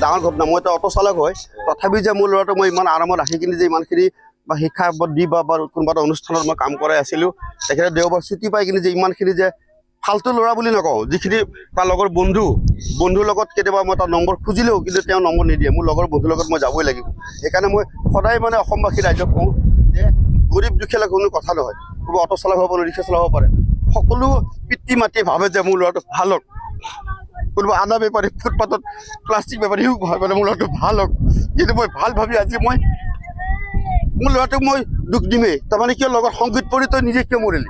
ডাঙৰ ঘটনা। মই এটা অটো চালক হয়, তথাপি যে মোৰ ল'ৰাটোক মই ইমান আৰামত ৰাখি কিনে যে ইমানখিনি বা শিক্ষা দি বা কোনোবা এটা অনুষ্ঠানত মই কাম কৰাই আছিলোঁ, তেখেতে দেওবাৰ ছুটি পাই কিনে যে ইমানখিনি যে ফাল্টু ল'ৰা বুলি নকওঁ, যিখিনি তাৰ লগৰ বন্ধুৰ লগত কেতিয়াবা মই তাৰ নম্বৰ খুজিলেও কিন্তু তেওঁ নম্বৰ নিদিয়ে। মোৰ লগৰ বন্ধুৰ লগত মই যাবই লাগিব। সেইকাৰণে মই সদায় মানে অসমবাসী ৰাইজক কওঁ যে গৰীব দুখীয়া কোনো কথা নহয়, কোনোবা অটো চালক হ'ব পাৰে, ৰিক্সা চলাব পাৰে, সকলো পিতৃ মাতৃয়ে ভাবে যে মোৰ ল'ৰাটো ভাল হওক। কোনোবা আদা বেপাৰী, ফুটপাথত প্লাষ্টিক বেপাৰীও ভাবে মোৰ ল'ৰাটো ভাল হওক, কিন্তু মই ভাল ভাবি আজি মই মোৰ ল'ৰাটোক মই দুখ দিমেই। তাৰমানে কিয় লগত সংগীত পঢ়ি তই নিজে কিয় মৰিলি,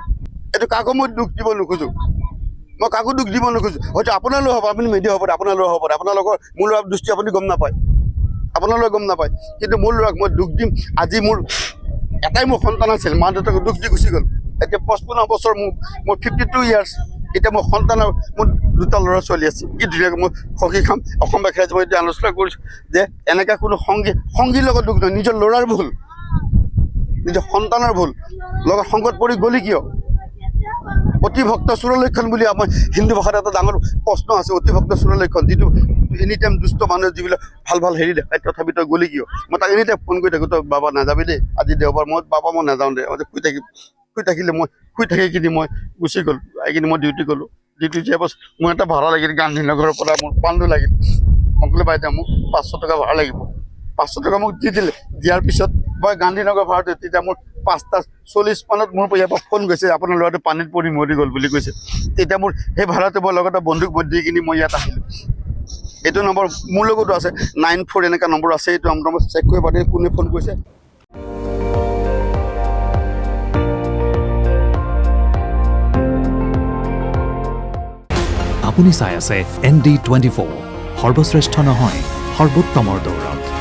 এইটো কাকো মই দুখ দিব নোখোজোঁ। মই কাকো দুখ দিব নোখোজোঁ। হয়তো আপোনালৈ হ'ব, আপুনি মেডিয়া হ'ব পাৰে, আপোনালৈ হ'ব পাৰে, আপোনালোকৰ মোৰ ল'ৰাৰ দৃষ্টি আপুনি গম নাপায়, আপোনালোকে গম নাপায়, কিন্তু মোৰ ল'ৰাক মই দুখ দিম। আজি মোৰ এটাই মোৰ সন্তান আছিল, মা দেউতাকে দুখ দি গুচি গ'ল। এতিয়া 55 বছৰ মোৰ 52 ইয়াৰ্ছ। এতিয়া মোৰ সন্তানৰ মোৰ দুটা ল'ৰা ছোৱালী আছে, কি ধুনীয়াকৈ মই সখী খাম। অসমবাসী ৰাইজে মই এতিয়া আলোচনা কৰিছোঁ যে এনেকৈ কোনো সংগীৰ লগত দুখ নহয়, নিজৰ ল'ৰাৰ ভুল, নিজৰ সন্তানৰ ভুল, লগত সংগত পৰি গ'লি কিয়? অতিভক্ত চুৰলক্ষণ বুলি আমাৰ হিন্দু ভাষাত এটা ডাঙৰ প্ৰশ্ন আছে, অতিভক্ত চুৰলক্ষণ, যিটো এনি টাইম দুষ্ট মানুহে যিবিলাক ভাল হেৰি দেখায়, তথাপি তই গ'লি কিয়? মই তাক এনি টাইম ফোন কৰি থাকোঁ, তই বাবা নাযাবি দেই, আজি দেওবাৰ। মই বাবা মই নাযাওঁ দে, মই শুই থাকিলে মই শুই থাকি কিনি মই গুচি গ'লোঁ। আহি কিনি মই ডিউটি গ'লোঁ। ডিউটি যোৱাৰ পাছত মোৰ এটা ভাড়া লাগিল গান্ধীনগৰৰ পৰা, মোৰ পাণ্ডু লাগিল। মই ক'লোঁ বাইদেউ মোক 500 টকা ভাড়া লাগিব। 500 টকা মোক দি দিলে। দিয়াৰ পিছত মই গান্ধীনগৰ ভাড়াটো, তেতিয়া মোৰ 5:40 মানত মোৰ ইয়াৰ পৰা ফোন গৈছে, আপোনাৰ ল'ৰাটো পানীত পৰি মৰি গ'ল বুলি কৈছে। তেতিয়া মোৰ সেই ভাড়াটো মই লগতে বন্দুক দি কিনি মই ইয়াত আহিলোঁ। এইটো নম্বৰ মোৰ লগতো আছে, 94 এনেকুৱা নম্বৰ আছে, এইটো নম্বৰ চেক কৰিব পাৰে কোনে ফোন কৰিছে। আপুনি চাই আছে ND24, সৰ্বশ্ৰেষ্ঠ নহয় সৰ্বোত্তমৰ দৌৰত।